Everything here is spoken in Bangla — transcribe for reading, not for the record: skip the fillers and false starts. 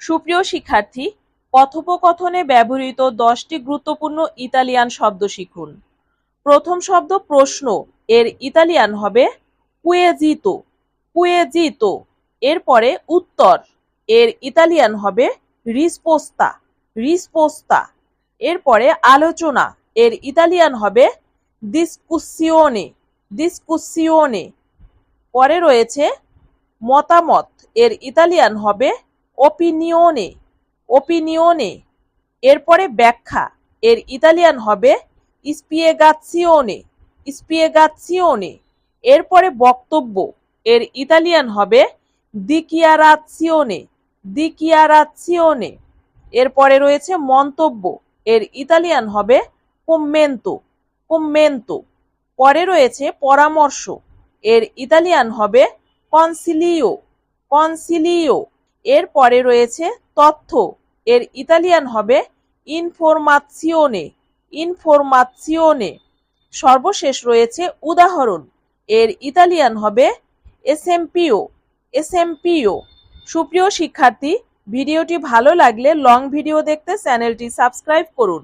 সুপ্রিয় শিক্ষার্থী, কথোপকথনে ব্যবহৃত 10টি গুরুত্বপূর্ণ ইতালিয়ান শব্দ শিখুন। প্রথম শব্দ প্রশ্ন, এর ইতালিয়ান হবে কুয়েজিতো, কুয়েজিতো। এরপরে উত্তর, এর ইতালিয়ান হবে রিসপোস্তা, রিসপোস্তা। এরপরে আলোচনা, এর ইতালিয়ান হবে ডিসকুসিওনে, ডিসকুসিওনে। পরে রয়েছে মতামত, এর ইতালিয়ান হবে ওপিনিওনে, ওপিনিওনে। এরপরে ব্যাখ্যা, এর ইতালিয়ান হবে স্পিয়েগাজিওনে, স্পিয়েগাজিওনে। এরপরে বক্তব্য, এর ইতালিয়ান হবে দিকিয়ারাজিওনে, দিকিয়ারাজিওনে। এরপরে রয়েছে মন্তব্য, এর ইতালিয়ান হবে কমেন্তো, কমেন্তো। পরে রয়েছে পরামর্শ, এর ইতালিয়ান হবে কনসিলিও, কনসিলিও। এরপরে রয়েছে তথ্য, এর ইতালিয়ান হবে ইনফরমাজিওনে, ইনফরমাজিওনে। সর্বশেষ রয়েছে উদাহরণ, এর ইতালিয়ান হবে এসেম্পিও, এসেম্পিও। সুপ্রিয় শিক্ষার্থী, ভিডিওটি ভালো লাগলে লং ভিডিও দেখতে চ্যানেলটি সাবস্ক্রাইব করুন।